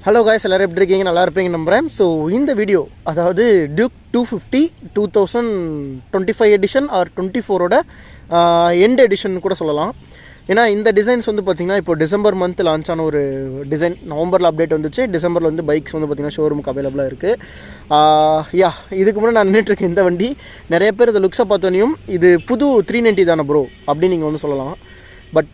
Hello guys, எல்லோரும் எப்படி இருக்கீங்க? நல்லா இருப்பீங்க நம்புகிறேன். ஸோ இந்த வீடியோ அதாவது டியூக் 250 2025 எடிஷன் ஆர் 24ஓட எண்ட் எடிஷன் கூட சொல்லலாம். ஏன்னா இந்த டிசைன்ஸ் வந்து பார்த்திங்கன்னா இப்போ டிசம்பர் மந்த் லான்ச் ஆன ஒரு டிசைன். நவம்பரில் அப்டேட் வந்துச்சு. டிசம்பரில் வந்து பைக்ஸ் வந்து பார்த்திங்கன்னா ஷோரூமுக்கு அவைலபிளாக இருக்குது. இதுக்கு முன்னாடி நான் நின்றுட்டுருக்கேன் இந்த வண்டி. நிறைய பேர் இந்த லுக்ஸை பார்த்தோன்னையும் இது புது 390 தானே ப்ரோ அப்படின்னு நீங்கள் வந்து சொல்லலாம். பட்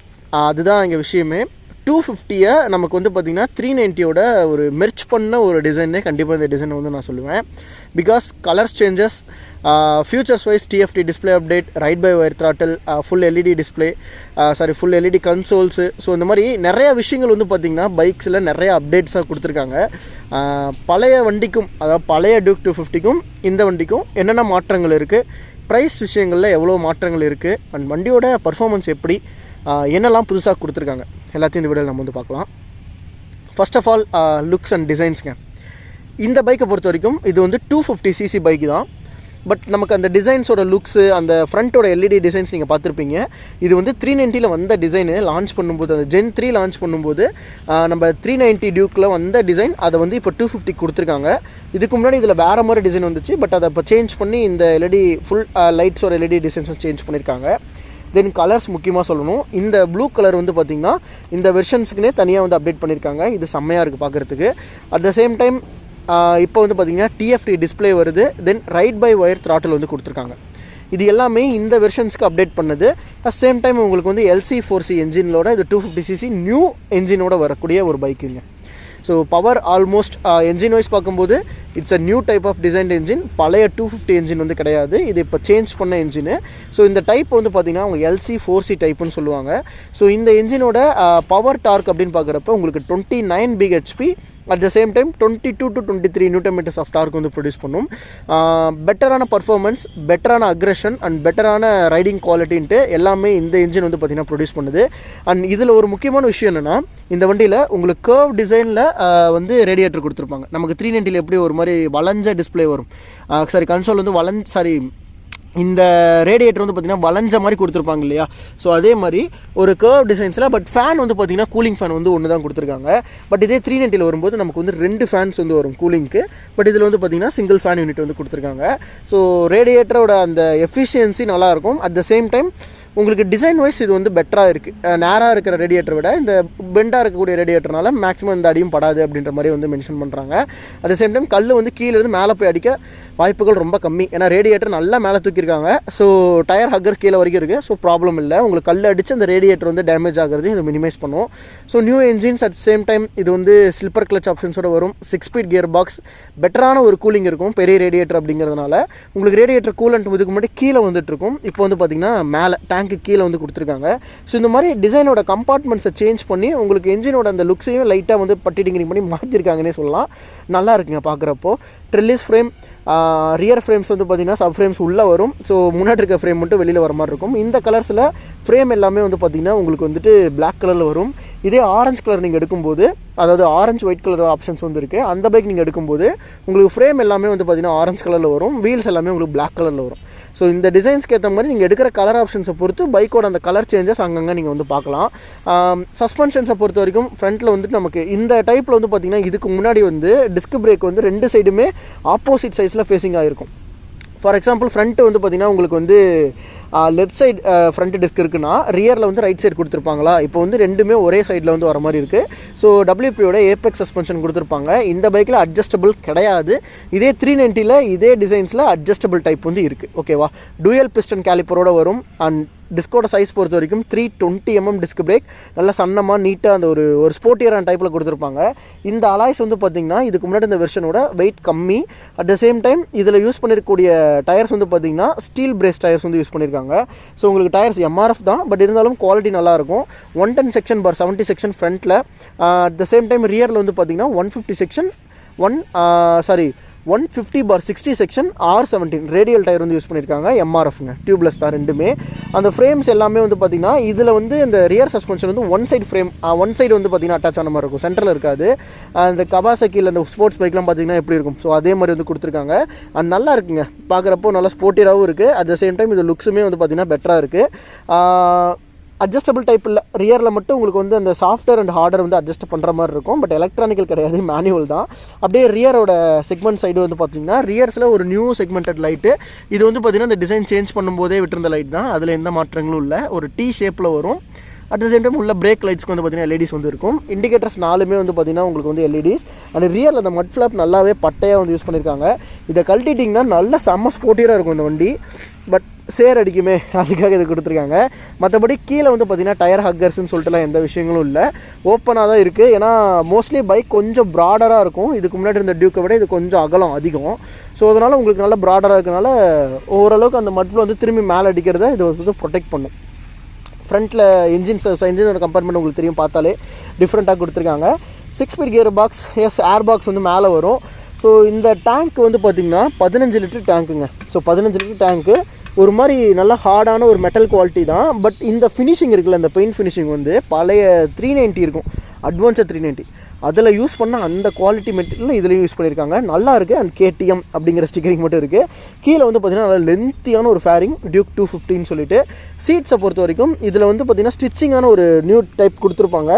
அதுதான் இங்கே விஷயமே. 250 நமக்கு வந்து பார்த்திங்கன்னா 390யோட ஒரு மெர்ச் பண்ண ஒரு டிசைனே கண்டிப்பாக இந்த டிசைனை வந்து நான் சொல்லுவேன். Because colours changes, features wise TFT display update, ride by wire throttle, full LED display, full LED consoles. So இந்த மாதிரி நிறையா விஷயங்கள் வந்து பார்த்திங்கன்னா பைக்ஸில் நிறையா அப்டேட்ஸாக கொடுத்துருக்காங்க. பழைய வண்டிக்கும், அதாவது பழைய டியூக் 250க்கும் இந்த வண்டிக்கும் என்னென்ன மாற்றங்கள் இருக்குது, ப்ரைஸ் விஷயங்களில் எவ்வளோ மாற்றங்கள் இருக்குது, அண்ட் வண்டியோட பர்ஃபார்மன்ஸ் எப்படி, என்னெல்லாம் புதுசாக கொடுத்துருக்காங்க எல்லாத்தையும் இந்த வீடியோவில் நம்ம வந்து பார்க்கலாம். First of all looks and டிசைன்ஸுங்க. இந்த பைக்கை பொறுத்த வரைக்கும் இது வந்து 250cc பைக் தான். பட் நமக்கு அந்த டிசைன்ஸோட லுக்ஸு, அந்த ஃப்ரண்ட்டோட எல்இடி டிசைன்ஸ் நீங்கள் பார்த்துருப்பீங்க. இது வந்து 390ல் வந்த டிசைனு லான்ச் பண்ணும்போது, அந்த Gen 3 லான்ச் பண்ணும்போது நம்ம 390 டியூக்கில் வந்த டிசைன் அதை வந்து இப்போ 250 கொடுத்துருக்காங்க. இதுக்கு முன்னாடி இதில் வேறு மாதிரி டிசைன் வந்துச்சு. பட் அதை இப்போ சேஞ்ச் பண்ணி இந்த எல்இடி ஃபுல் லைட்ஸோட எல்இடி டிசைன்ஸும் சேஞ்ச் பண்ணியிருக்காங்க. தென் கலர்ஸ் முக்கியமாக சொல்லணும். இந்த ப்ளூ கலர் வந்து பார்த்திங்கன்னா இந்த வெர்ஷன்ஸுக்குனே தனியாக வந்து அப்டேட் பண்ணியிருக்காங்க. இது செம்மையாக இருக்குது பார்க்குறதுக்கு. அட் த சேம் டைம் இப்போ வந்து பார்த்திங்கன்னா டிஎஃப்டி டிஸ்பிளே வருது. தென் ரைட் பை ஒயர் த்ராட்டில் வந்து கொடுத்துருக்காங்க. இது எல்லாமே இந்த வெர்ஷன்ஸ்க்கு அப்டேட் பண்ணது. அட் சேம் டைம் உங்களுக்கு வந்து LC4C என்ஜினோட இது 250cc நியூ என்ஜினோட வரக்கூடிய ஒரு பைக்குங்க. So power almost engine wise பார்க்கும்போது it's a new type of designed engine. பழைய 250 என்ஜின் வந்து கிடையாது. இது இப்போ சேஞ்ச் பண்ண என்ஜின். ஸோ இந்த டைப் வந்து பார்த்திங்கன்னா அவங்க LC4C டைப்புன்னு சொல்லுவாங்க. ஸோ இந்த என்ஜினோட பவர் டார்க் அப்படின்னு பார்க்குறப்ப உங்களுக்கு 29 bhp, at the same time 22 to 23 Nm of torque வந்து ப்ரொடியூஸ் பண்ணும். பெட்டரான பர்ஃபார்மன்ஸ், பெட்டரான அக்ரெஷன் அண்ட் பெட்டரான ரைடிங் குவாலிட்டின்ட்டு எல்லாமே இந்த என்ஜின் வந்து பார்த்திங்கன்னா ப்ரொடியூஸ் பண்ணுது. அண்ட் இதில் ஒரு முக்கியமான விஷயம் என்னென்னா, இந்த வண்டியில் உங்களுக்கு கர்வ் டிசைனில் வந்து ரேடியேட்டர் கொடுத்துருப்பாங்க. நமக்கு 390ல் எப்படி ஒரு மாதிரி வளைஞ்ச டிஸ்பிளே வரும், கன்சோல் வந்து இந்த ரேடியேட்டர் வந்து பார்த்திங்கன்னா வளைஞ்ச மாதிரி கொடுத்துருப்பாங்க இல்லையா. ஸோ அதே மாதிரி ஒரு கர்வ் டிசைன்ஸில். பட் ஃபேன் வந்து பார்த்திங்கன்னா கூலிங் ஃபேன் வந்து ஒன்று தான் கொடுத்துருக்காங்க. பட் இதே 390ல் வரும்போது நமக்கு வந்து 2 ஃபேன்ஸ் வந்து வரும் கூலிங்க்கு. பட் இதில் வந்து பார்த்திங்கன்னா சிங்கிள் ஃபேன் யூனிட் வந்து கொடுத்துருக்காங்க. ஸோ ரேடியேட்டரோட அந்த எஃபிஷியன்சி நல்லாயிருக்கும். அட் த சேம் டைம் உங்களுக்கு டிசைன் வைஸ் இது வந்து பெட்டராக இருக்குது. நேராக இருக்கிற ரேடியேட்டரை விட இந்த பெண்டாக இருக்கக்கூடிய ரேடியேட்டர்னால மேக்ஸிமம் இந்த அடியும் படாது அப்படின்ற மாதிரி வந்து மென்ஷன் பண்ணுறாங்க. அட் த சேம் டைம் கல் வந்து கீழேருந்து மேலே போய் அடிக்க வாய்ப்புகள் ரொம்ப கம்மி. ஏன்னா ரேடியேட்டர் நல்லா மேலே தூக்கியிருக்காங்க. ஸோ டயர் ஹக்கர் கீழே வரைக்கும் இருக்குது. ஸோ ப்ராப்ளம் இல்லை. உங்களுக்கு கல் அடித்து அந்த ரேடியேட்டர் வந்து டேமேஜ் ஆகிறது இது மினிமைஸ் பண்ணும். So new engines. At same time இது வந்து ஸ்லிப்பர் கிளச் ஆப்ஷன்ஸோட வரும். 6-speed கியர் பாக்ஸ், பெட்டரான ஒரு கூலிங் இருக்கும் பெரிய ரேடியேட்டர் அப்படிங்கிறதுனால. உங்களுக்கு ரேடியேட்டர் கூலண்ட் இதுக்கு முன்னாடி கீழே வந்துட்டு இருக்கும். இப்போ வந்து பார்த்திங்கன்னா மேலே டேங்க்கு கீழே வந்து கொடுத்துருக்காங்க. ஸோ இந்த மாதிரி டிசைனோட கம்பார்ட்மெண்ட்ஸை சேஞ்ச் பண்ணி உங்களுக்கு என்ஜினோட அந்த லுக்ஸையும் லைட்டாக வந்து பட்டிடிங்கிங் பண்ணி மாற்றிருக்காங்கன்னே சொல்லலாம். நல்லா இருக்குங்க பார்க்குறப்போ. ட்ரில்லிஸ் ஃப்ரேம், ரியர் ஃப்ரேம்ஸ் வந்து பார்த்திங்கன்னா சப் ஃப்ரேம்ஸ் உள்ளே வரும். ஸோ முன்னாடி இருக்க ஃப்ரேம் மட்டும் வெளியில் வர மாதிரி இருக்கும். இந்த கலர்ஸில் ஃப்ரேம் எல்லாமே வந்து பார்த்திங்கன்னா உங்களுக்கு வந்துட்டு பிளாக் கலரில் வரும். இதே ஆரஞ்சு கலர் நீங்கள் எடுக்கும்போது, அதாவது ஆரஞ்சு ஒயிட் கலர் ஆப்ஷன்ஸ் வந்து இருக்குது. அந்த பைக் நீங்கள் எடுக்கும்போது உங்களுக்கு ஃப்ரேம் எல்லாமே வந்து பார்த்திங்கன்னா ஆரஞ்சு கலரில் வரும். வீல்ஸ் எல்லாமே உங்களுக்கு பிளாக் கலரில் வரும். ஸோ இந்த டிசைன்ஸ்க்கு ஏற்ற மாதிரி நீங்கள் எடுக்கிற கலர் ஆப்ஷன்ஸை பொறுத்து பைக்கோட அந்த கலர் சேஞ்சஸ் அங்கங்கே நீங்கள் வந்து பார்க்கலாம். சஸ்பென்ஷன்ஸை பொறுத்த வரைக்கும் ஃப்ரண்ட்டில் வந்துட்டு நமக்கு இந்த டைப்பில் வந்து பார்த்திங்கன்னா இதுக்கு முன்னாடி வந்து டிஸ்க் பிரேக் வந்து 2 சைடுமே ஆப்போசிட் சைஸில் ஃபேஸிங் ஆகிருக்கும். ஃபார் எக்ஸாம்பிள் ஃப்ரண்ட்டு வந்து பார்த்திங்கன்னா உங்களுக்கு வந்து லெஃப்ட் சைடு ஃப்ரண்ட் டிஸ்க் இருக்குன்னா ரியரில் வந்து ரைட் சைடு கொடுத்துருப்பாங்களா. இப்போ வந்து ரெண்டுமே ஒரே சைடில் வந்து வர மாதிரி இருக்குது. ஸோ WP-யோட ஏபெக்ஸ் சஸ்பென்ஷன் கொடுத்துருப்பாங்க. இந்த பைக்கில் அட்ஜஸ்டபிள் கிடையாது. இதே 390ல் இதே டிசைன்ஸில் அட்ஜஸ்டபிள் டைப் வந்து இருக்குது. ஓகேவா. டூயல் பிஸ்டன் கேலிப்பரோட வரும். அண்ட் டிஸ்கோட சைஸ் பொறுத்த வரைக்கும் 320mm டிஸ்க் பிரேக். நல்லா சன்னமாக நீட்டாக அந்த ஒரு ஸ்போர்ட்டியரான டைப்பில் கொடுத்துருப்பாங்க. இந்த அலாய்ஸ் வந்து பார்த்திங்கன்னா இதுக்கு முன்னாடி இந்த வெர்ஷனோட வெயிட் கம்மி. அட் த சேம் டைம் இதில் யூஸ் பண்ணிருக்கக்கூடிய டயர்ஸ் வந்து பார்த்திங்கன்னா ஸ்டீல் பிரேஸ் டயர்ஸ் வந்து யூஸ் பண்ணியிருக்காங்க. ஸோ உங்களுக்கு டயர்ஸ் MRF தான். பட் இருந்தாலும் குவாலிட்டி நல்லாயிருக்கும். 110 செக்ஷன் பார் 70 செக்ஷன் ஃப்ரண்ட்டில். அட் த சேம் டைம் ரியரில் வந்து பார்த்திங்கன்னா 150 section 150/60 section R17 radial tyre வந்து யூஸ் பண்ணியிருக்காங்க. MRFங்க, டியூப்லெஸ் தான் ரெண்டுமே. அந்த ஃப்ரேம்ஸ் எல்லாமே வந்து பார்த்திங்கன்னா இதில் வந்து இந்த ரியர் சஸ்பென்ஷன் வந்து ஒன் சைடு வந்து பார்த்திங்கன்னா அட்டாச் ஆன மாதிரி இருக்கும். சென்டரில் இருக்காது. அந்த கவாசக்கியில் அந்த ஸ்போர்ட்ஸ் பைக்லாம் பார்த்திங்கன்னா எப்படி இருக்கும், ஸோ அதே மாதிரி வந்து கொடுத்துருக்காங்க. அது நல்லா இருக்குங்க பார்க்குறப்போ. நல்லா ஸ்போர்ட்டியராகவும் இருக்குது. அட் த சேம் டைம் இது லுக்ஸுமே வந்து பார்த்திங்கன்னா பெட்டராக இருக்குது. அட்ஜஸ்டபிள் டைப் இல்லை, ரியரில் மட்டும் உங்களுக்கு வந்து அந்த சாஃப்ட்வேர் அண்ட் ஹார்டர் வந்து அட்ஜஸ்ட் பண்ணுற மாதிரி இருக்கும். பட் எலக்ட்ரானிக்கல் கிடையாது, மேனுவல் தான். அப்படியே ரியரோட செக்மெண்ட் சைடு வந்து பார்த்தீங்கன்னா ரியர்ஸில் ஒரு நியூ செக்மெண்டட் லைட்டு. இது வந்து பார்த்தீங்கன்னா இந்த டிசைன் சேஞ்ச் பண்ணும்போதே விட்டுருந்த லைட் தான், அதில் எந்த மாற்றங்களும் இல்லை. ஒரு டி ஷேப்பில் வரும். அட் த சேம் டைம் உள்ள பிரேக் லைட்ஸ்க்கு வந்து பார்த்தீங்கன்னா எல்இடிஸ் வந்து இருக்கும். இண்டிகேட்டர்ஸ் 4மே வந்து பார்த்தீங்கன்னா உங்களுக்கு வந்து எல்இடிஸ். அண்ட் ரியரில் அந்த மட் ஃப்ளாப் நல்லாவே பட்டையாக வந்து யூஸ் பண்ணியிருக்காங்க. இதை கழட்டிட்டிங்கன்னா நல்ல செம்ம ஸ்போர்ட்டியாக இருக்கும் இந்த வண்டி. பட் சேர் அடிக்குமே, அதுக்காக இது கொடுத்துருக்காங்க. மற்றபடி கீழே வந்து பார்த்தீங்கன்னா டயர் ஹக்கர்ஸ்ன்னு சொல்லிட்டுலாம் எந்த விஷயங்களும் இல்லை, ஓப்பனாக தான் இருக்குது. ஏன்னா மோஸ்ட்லி பைக் கொஞ்சம் ப்ராடராக இருக்கும். இதுக்கு முன்னாடி இருந்த டியூக்கை விட இது கொஞ்சம் அகலம் அதிகம். ஸோ அதனால் உங்களுக்கு நல்லா ப்ராடராக இருக்கனால ஓரளவுக்கு அந்த மட் வந்து திரும்பி மேலே அடிக்கிறத இது வந்து ப்ரொடெக்ட் பண்ணும். ஃப்ரண்ட்டில் இன்ஜினோட கம்பார்ட்மெண்ட் உங்களுக்கு தெரியும், பார்த்தாலே டிஃப்ரெண்ட்டாக கொடுத்துருக்காங்க. 6 ஸ்பீட் கியர் பாக்ஸ், ஏர் பாக்ஸ் வந்து மேலே வரும். ஸோ இந்த டேங்க் வந்து பார்த்திங்கன்னா 15 லிட்டர் டேங்க்குங்க. ஸோ 15 லிட்டர் டேங்க்கு ஒரு மாதிரி நல்லா ஹார்டான ஒரு மெட்டல் குவாலிட்டி தான். பட் இந்த ஃபினிஷிங் இருக்குல்ல, இந்த பெயிண்ட் ஃபினிஷிங் வந்து பழைய 390 இருக்கும், அட்வான்ஸாக 390, அதில் யூஸ் பண்ண அந்த குவாலிட்டி மெட்டீரியல் இதுலேயும் யூஸ் பண்ணியிருக்காங்க. நல்லா இருக்குது. அண்ட் கேடிஎம் அப்படிங்கிற ஸ்டிக்கரிங் மட்டும் இருக்குது. கீழே வந்து பார்த்திங்கன்னா நல்லா லென்த்தியான ஒரு ஃபேரிங் டியூக் 250ன்னு சொல்லிட்டு. சீட்ஸை பொறுத்த வரைக்கும் இதில் வந்து பார்த்திங்கன்னா ஸ்டிச்சிங்கான ஒரு நியூ டைப் கொடுத்துருப்பாங்க.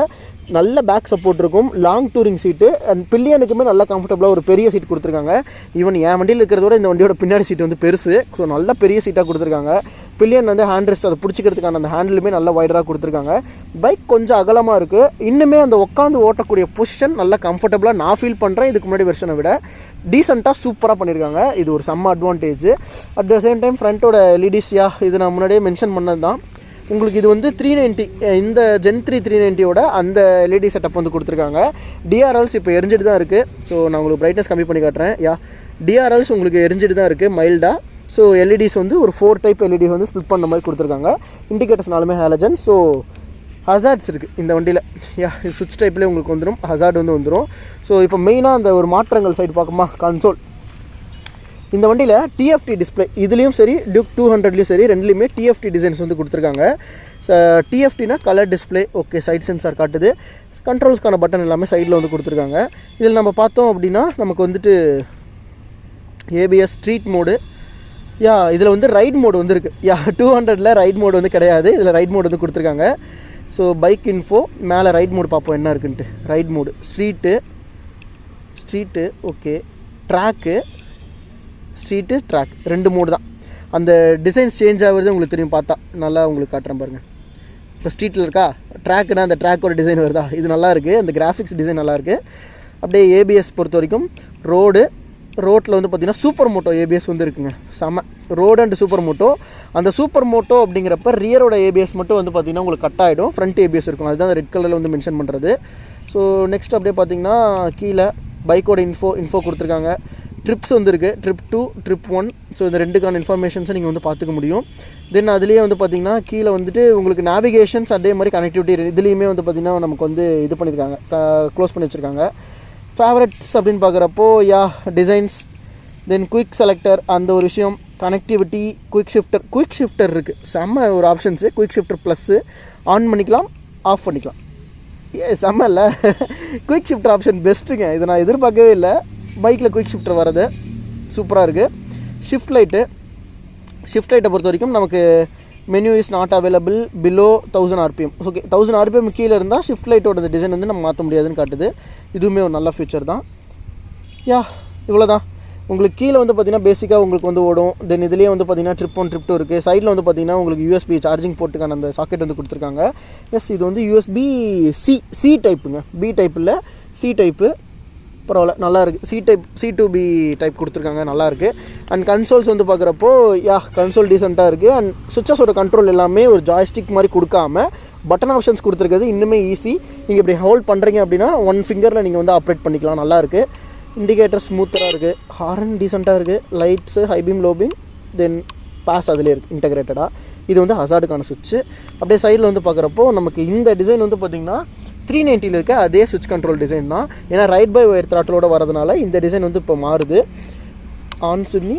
நல்ல பேக் சப்போர்ட் இருக்கும், லாங் டூரிங் சீட்டு. அண்ட் பில்லியனுக்குமே நல்லா கம்ஃபர்டபுளாக ஒரு பெரிய சீட் கொடுத்துருக்காங்க. ஈவன் என் வண்டியில் இருக்கிறதோட இந்த வண்டியோட பின்னாடி சீட் வந்து பெருசு. ஸோ நல்ல பெரிய சீட்டாக கொடுத்துருக்காங்க. பில்லியன் வந்து ஹேண்ட் ரெஸ்ட், அதை பிடிச்சிக்கிறதுக்கான அந்த ஹேண்டிலுமே நல்லா வைடராக கொடுத்துருக்காங்க. பைக் கொஞ்சம் அகலமாக இருக்குது. இன்னுமே அந்த உட்காந்து ஓட்டக்கூடிய பொசிஷன் நல்லா கம்ஃபர்டபுளாக நான் ஃபீல் பண்ணுறேன். இதுக்கு முன்னாடி வெர்ஷனை விட டீசெண்டாக சூப்பராக பண்ணியிருக்காங்க. இது ஒரு செம்ம advantage. At the same time ஃப்ரண்ட்டோட எல்இடிஸ்யா இது நான் முன்னாடியே மென்ஷன் பண்ணது தான். உங்களுக்கு இது வந்து 390, இந்த Gen 3 390யோட அந்த எல்இடி செட்டப் வந்து கொடுத்துருக்காங்க. டிஆர்எல்ஸ் இப்போ எரிஞ்சிட்டு தான் இருக்குது. ஸோ நான் உங்களுக்கு பிரைட்னஸ் கம்மி பண்ணி காட்டுறேன். டிஆர்எல்ஸ் உங்களுக்கு எரிஞ்சிட்டு தான் இருக்குது மைல்டாக. ஸோ எல்இடிஸ் வந்து ஒரு 4 டைப் எல்இடிஸ் வந்து ஸ்பிளிட் பண்ண மாதிரி கொடுத்துருக்காங்க. இண்டிகேட்டர்ஸ் 4மே ஹாலஜன். ஸோ ஹசார்ட்ஸ் இருக்குது இந்த வண்டியில். இது சுவிட்ச் டைப்லேயே உங்களுக்கு வந்துடும், ஹசார்ட் வந்து வந்துடும். ஸோ இப்போ மெயினாக அந்த ஒரு மாற்றங்கள் சைடு பார்க்குமா, கன்சோல். இந்த வண்டியில் டிஎஃப்டி டிஸ்பிளே, இதுலேயும் சரி டியூக் 200லேயும் சரி, ரெண்டுலேயுமே டிஎஃப்டி டிசைன்ஸ் வந்து கொடுத்துருக்காங்க. டிஎஃப்டினா colour display, okay. Side sensor காட்டுது. கண்ட்ரோல்ஸ்க்கான பட்டன் எல்லாமே சைடில் வந்து கொடுத்துருக்காங்க. இதில் நம்ம பார்த்தோம் அப்படின்னா நமக்கு வந்துட்டு ஏபிஎஸ் ஸ்ட்ரீட் மோடு, இதில் வந்து ரைட் மோடு வந்து இருக்குது. 200ல் ரைட் மோடு வந்து கிடையாது, இதில் ரைட் மோடு வந்து கொடுத்துருக்காங்க. ஸோ பைக் இன்ஃபோ மேலே ரைட் மோடு பார்ப்போம் என்ன இருக்குன்ட்டு. Ride mode street okay. Track, street, track, 2 mode தான். அந்த டிசைன்ஸ் சேஞ்ச் ஆகுறது உங்களுக்கு தெரியும், பார்த்தா நல்லா உங்களுக்கு காட்டுறேன் பாருங்கள். இப்போ ஸ்ட்ரீட்டில் இருக்கா, ட்ராக்குனா அந்த ட்ராக்கோட டிசைன் வருதா, இது நல்லா இருக்குது. அந்த கிராஃபிக்ஸ் டிசைன் நல்லாயிருக்கு. அப்படியே ஏபிஎஸ் பொறுத்த வரைக்கும் ரோட்டில் வந்து பார்த்திங்கன்னா சூப்பர் மோட்டோ ஏபிஎஸ் வந்து இருக்குங்க, செம. Road and super moto. அந்த சூப்பர் மோட்டோ அப்படிங்கிறப்ப ரியரோட ஏபிஎஸ் மட்டும் வந்து பார்த்திங்கன்னா உங்களுக்கு கட் ஆகிடும், ஃப்ரண்ட் ஏபிஎஸ் இருக்கும். அதுதான் ரெட் கலரில் வந்து மென்ஷன் பண்ணுறது. ஸோ நெக்ஸ்ட் அப்படியே பார்த்திங்கன்னா கீழே பைக்கோட இன்ஃபோ கொடுத்துருக்காங்க. ட்ரிப்ஸ் வந்துருக்கு, ட்ரிப் 2, ட்ரிப் 1. ஸோ இந்த ரெண்டுக்கான இன்ஃபர்மேஷன்ஸை நீங்கள் வந்து பார்த்துக்க முடியும். தென் அதுலேயே வந்து பார்த்திங்கன்னா கீழே வந்துட்டு உங்களுக்கு நேவிகேஷன்ஸ், அதே மாதிரி கனெக்டிவிட்டி இதுலேயுமே வந்து பார்த்திங்கன்னா நமக்கு வந்து இது பண்ணியிருக்காங்க, க்ளோஸ் பண்ணி வச்சுருக்காங்க. ஃபேவரட்ஸ் அப்படின்னு பார்க்குறப்போ டிசைன்ஸ், தென் குயிக் செலக்டர், அந்த ஒரு விஷயம், கனெக்டிவிட்டி, குயிக் ஷிஃப்டர் இருக்குது, செம்ம ஒரு options. Quick shifter plus, on பண்ணிக்கலாம், ஆஃப் பண்ணிக்கலாம். செம்ம இல்லை, குயிக் ஷிஃப்டர் ஆப்ஷன் பெஸ்ட்டுங்க. இதை நான் எதிர்பார்க்கவே இல்லை, பைக்கில் குயிக் ஷிஃப்டர் வர்றது சூப்பராக இருக்குது. ஷிஃப்ட் லைட்டை பொறுத்த வரைக்கும் நமக்கு menu is not available below 1000 RPM. Okay, 1000 RPM கீழே இருந்தால் ஷிஃப்ட் லைட்டோட டிசைன் வந்து நம்ம மாற்ற முடியாதுன்னு காட்டுது. இதுவுமே ஒரு நல்ல ஃபீச்சர் தான். இவ்வளோ தான். உங்களுக்கு கீழே வந்து பார்த்திங்கன்னா பேசிக்காக உங்களுக்கு வந்து ஓடும். தென் இதுலேயே வந்து பார்த்திங்கன்னா ட்ரிப் 1 ட்ரிப் 2 இருக்குது. சைடில் வந்து பார்த்திங்கன்னா உங்களுக்கு யூஎஸ்பி சார்ஜிங் போர்ட்டுக்கான அந்த சாக்கெட் வந்து கொடுத்துருக்காங்க. இது வந்து யூஎஸ்பி சி டைப்புங்க, பி டைப் இல்லை, சி டைப்பு. பரவாயில்ல, நல்லா இருக்குது. C2B டைப் கொடுத்துருக்காங்க, நல்லாயிருக்கு. அண்ட் கன்சோல்ஸ் வந்து பார்க்குறப்போ கன்சோல் டீசெண்டாக இருக்குது. அண்ட் சுவிச்சஸோட கண்ட்ரோல் எல்லாமே ஒரு ஜாய்ஸ்டிக் மாதிரி கொடுக்காம பட்டன் ஆப்ஷன்ஸ் கொடுத்துருக்கிறது இன்னுமே ஈஸி. நீங்கள் இப்படி ஹோல்ட் பண்ணுறீங்க அப்படின்னா 1 ஃபிங்கரில் நீங்கள் வந்து ஆப்ரேட் பண்ணிக்கலாம், நல்லாயிருக்கு. இண்டிகேட்டர் ஸ்மூத்தராக இருக்குது, ஹார்ன் டீசெண்டாக இருக்குது, lights high beam low beam, then pass அதிலே இருக்குது இன்டகிரேட்டடாக. இது வந்து ஹசார்டுக்கான சுவிட்சு. அப்படியே சைடில் வந்து பார்க்குறப்போ நமக்கு இந்த டிசைன் வந்து பார்த்திங்கன்னா 390ல் இருக்க அதே சுவிட்ச் கண்ட்ரோல் டிசைன் தான். ஏன்னா ரைட் பை ஒயர் த்ராட்டலோட வரதுனால இந்த டிசைன் வந்து இப்போ மாறுது. ஆன் சொல்லி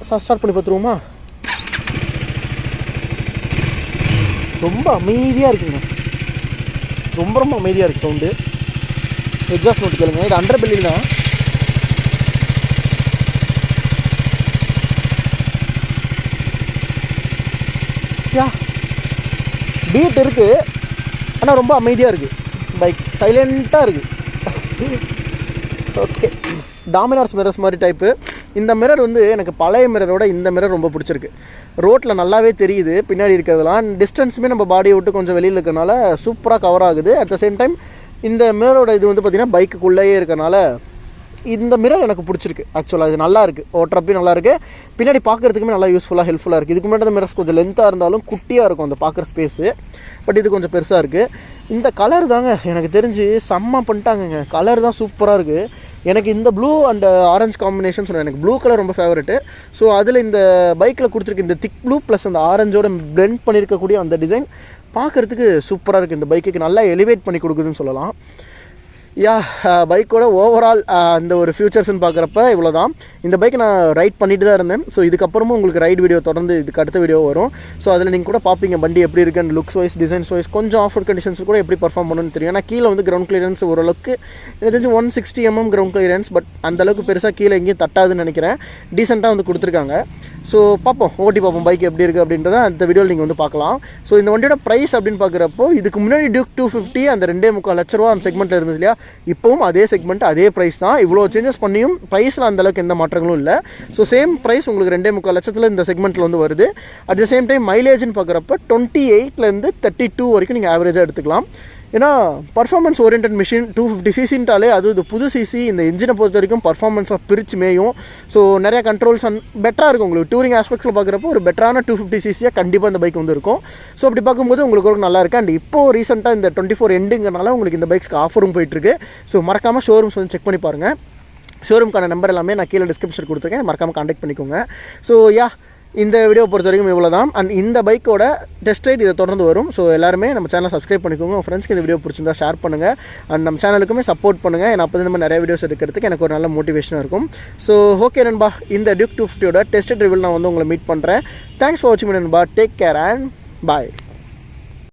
ஸ்டார்ட் பண்ணி பார்த்துருவோமா? ரொம்ப அமைதியாக இருக்குங்க, ரொம்ப அமைதியாக இருக்குது சவுண்டு. எக்ஸாஸ்ட் நோட்டு கேளுங்க, இது அண்டர் பெல்லில் தான். பீட் இருக்குது, ஆனால் ரொம்ப அமைதியாக இருக்குது. பைக் சைலண்ட்டாக இருக்குது. ஓகே, டாமினார்ஸ் மிரர்ஸ் மாதிரி டைப்பு. இந்த மிரர் வந்து எனக்கு பழைய மிரரோட இந்த மிரர் ரொம்ப பிடிச்சிருக்கு. ரோட்டில் நல்லாவே தெரியுது பின்னாடி இருக்கிறதுலாம். டிஸ்டன்ஸுமே நம்ம பாடியை விட்டு கொஞ்சம் வெளியில் இருக்கிறனால சூப்பராக கவர் ஆகுது. அட் த சேம் டைம் இந்த மிரரோட இது வந்து பார்த்திங்கன்னா பைக்குள்ளேயே இருக்கிறனால இந்த மிரர் எனக்கு பிடிச்சிருக்கு. ஆக்சுவலாக இது நல்லா இருக்குது, ஓட்டுறப்பையும் நல்லாயிருக்கு, பின்னாடி பார்க்குறதுக்குமே நல்லா யூஸ்ஃபுல்லாக ஹெல்ப்ஃபுல்லாக இருக்குது. இதுக்கு முன்னாடி மிரர்ஸ் கொஞ்சம் லென்த்தாக இருந்தாலும் குட்டியாக இருக்கும் அந்த பார்க்குற ஸ்பேஸு, பட் இது கொஞ்சம் பெருசாக இருக்குது. இந்த கலர் தாங்க எனக்கு தெரிஞ்சு செம்ம பண்ணிட்டாங்கங்க. கலர் தான் சூப்பராக இருக்குது. எனக்கு இந்த ப்ளூ அண்ட் ஆரஞ்சு காம்பினேஷன் சொன்னேன், எனக்கு ப்ளூ கலர் ரொம்ப ஃபேவரெட்டு. ஸோ அதில் இந்த பைக்கில் கொடுத்துருக்கு இந்த திக் ப்ளூ ப்ளஸ் அந்த ஆரஞ்சோட பிளெண்ட் பண்ணியிருக்கக்கூடிய அந்த டிசைன் பார்க்குறதுக்கு சூப்பராக இருக்குது. இந்த பைக்குக்கு நல்லா எலிவேட் பண்ணி கொடுக்குதுன்னு சொல்லலாம். யா, பைக்கோட ஓவரால் அந்த ஒரு ஃபியூச்சர்ஸ்ன்னு பார்க்குறப்ப இவ்வளோ தான். இந்த பைக்கை நான் ரைட் பண்ணிட்டு தான் இருந்தேன். ஸோ இதுக்கப்புறமும் உங்களுக்கு ரைட் வீடியோ தொடர்ந்து இதுக்கு அடுத்த வீடியோ வரும். ஸோ அதில் நீங்கள் கூட பார்ப்பீங்க வண்டி எப்படி இருக்குன்னு, லுக்ஸ் வைஸ், டிசைன்ஸ் வைஸ், கொஞ்சம் ஆஃப் ரோட் கண்டிஷன்ஸ் கூட எப்படி பர்ஃபார்ம் பண்ணணும்னு தெரியும். ஏன்னா கீழே வந்து கிரவுண்ட் கிளியரன்ஸ் ஓரளவுக்கு எனக்கு தெரிஞ்சு 160 mm கிரவுண்ட் கிளியரன்ஸ், பட் அந்தளவுக்கு பெருசாக கீழே எங்கேயும் தட்டாதுன்னு நினைக்கிறேன். டீசெண்டாக வந்து கொடுத்துருக்காங்க. ஸோ பார்ப்போம், ஓட்டி பார்ப்போம் பைக் எப்படி இருக்குது அப்படின்றத அந்த வீடியோவில் நீங்கள் வந்து பார்க்கலாம். ஸோ இந்த வண்டியோட ப்ரைஸ் அப்படின்னு பார்க்குறப்போ இதுக்கு முன்னாடி டியூக் 250 அந்த 2.25 லட்ச ரூபா அந்த செக்மெண்ட்டில் இருந்தது இல்லையா, இப்போவும் அதே செக்மெண்ட் அதே ப்ரைஸ் தான். இவ்வளோ சேஞ்சஸ் பண்ணியும் ப்ரைஸில் அந்தளவுக்கு எந்த மாற்றங்களும் இல்லை. ஸோ சேம் ப்ரைஸ் உங்களுக்கு 2.25 லட்சத்தில் இந்த செக்மெண்ட்டில் வந்து வருது. அட் த சேம் டைம் மைலேஜ்னு பார்க்குறப்ப 28 32 வரைக்கும் நீங்கள் ஆவரேஜாக எடுத்துக்கலாம். ஏன்னா பர்ஃபார்மன்ஸ் ஓரியன்ட் மிஷின் 250 சிசின்ட்டாலே அது இது புது சிசி, இந்த இன்ஜினை பொறுத்த வரைக்கும் பர்ஃபார்மன்ஸாக பிரிச்சு மேயும். ஸோ நிறையா கண்ட்ரோல்ஸ் பெட்டராக இருக்கும். உங்களுக்கு டூரிங் ஆஸ்பெக்ட்ஸில் பார்க்குறப்போ ஒரு பெட்டரான 250 சிசியாக கண்டிப்பாக இந்த பைக் வந்து இருக்கும். ஸோ அப்படி பார்க்கும்போது உங்களுக்கு ஒரு நல்லா இருக்குது. அண்ட் இப்போது ரீசெண்டாக இந்த 24 எண்டுங்கிறனால உங்களுக்கு இந்த பைக்ஸ்க்கு ஆஃபரும் போயிட்டுருக்கு. ஸோ மறக்காமல் ஷோரூம்ஸ் வந்து செக் பண்ணி பாருங்கள். ஷோரூம்க்கான நம்பர் எல்லாமே நான் கீழே டிஸ்கிரிப்ஷன் கொடுத்துருக்கேன், மறக்காமல் கான்டாக்ட் பண்ணிக்கோங்க. ஸோ யா, இந்த வீடியோ பொறுத்த வரைக்கும் இவ்வளோ தான். அண்ட் இந்த பைக்கோட டெஸ்ட் ரைட் இதை தொடர்ந்து வரும். ஸோ எல்லாருமே நம்ம சேனலை சப்ஸ்கிரைப் பண்ணிக்கோங்க. உங்கள் ஃப்ரெண்ட்ஸ்க்கு இந்த வீடியோ பிடிச்சிருந்தா ஷேர் பண்ணுங்கள். அண்ட் நம்ம சேனலுக்குமே சப்போர்ட் பண்ணுங்கள். ஏன்னா அப்போ நம்ம நிறைய வீடியோஸ் எடுக்கிறதுக்கு எனக்கு ஒரு நல்ல மோட்டிவேஷனாக இருக்கும். ஸோ ஓகே நண்பா, இந்த டியூக் 250யோட டெஸ்ட் ரிவ்யூ நான் வந்து உங்களை மீட் பண்ணுறேன். தேங்க்ஸ் ஃபார் வாட்சிங் நண்பா. Take care and bye.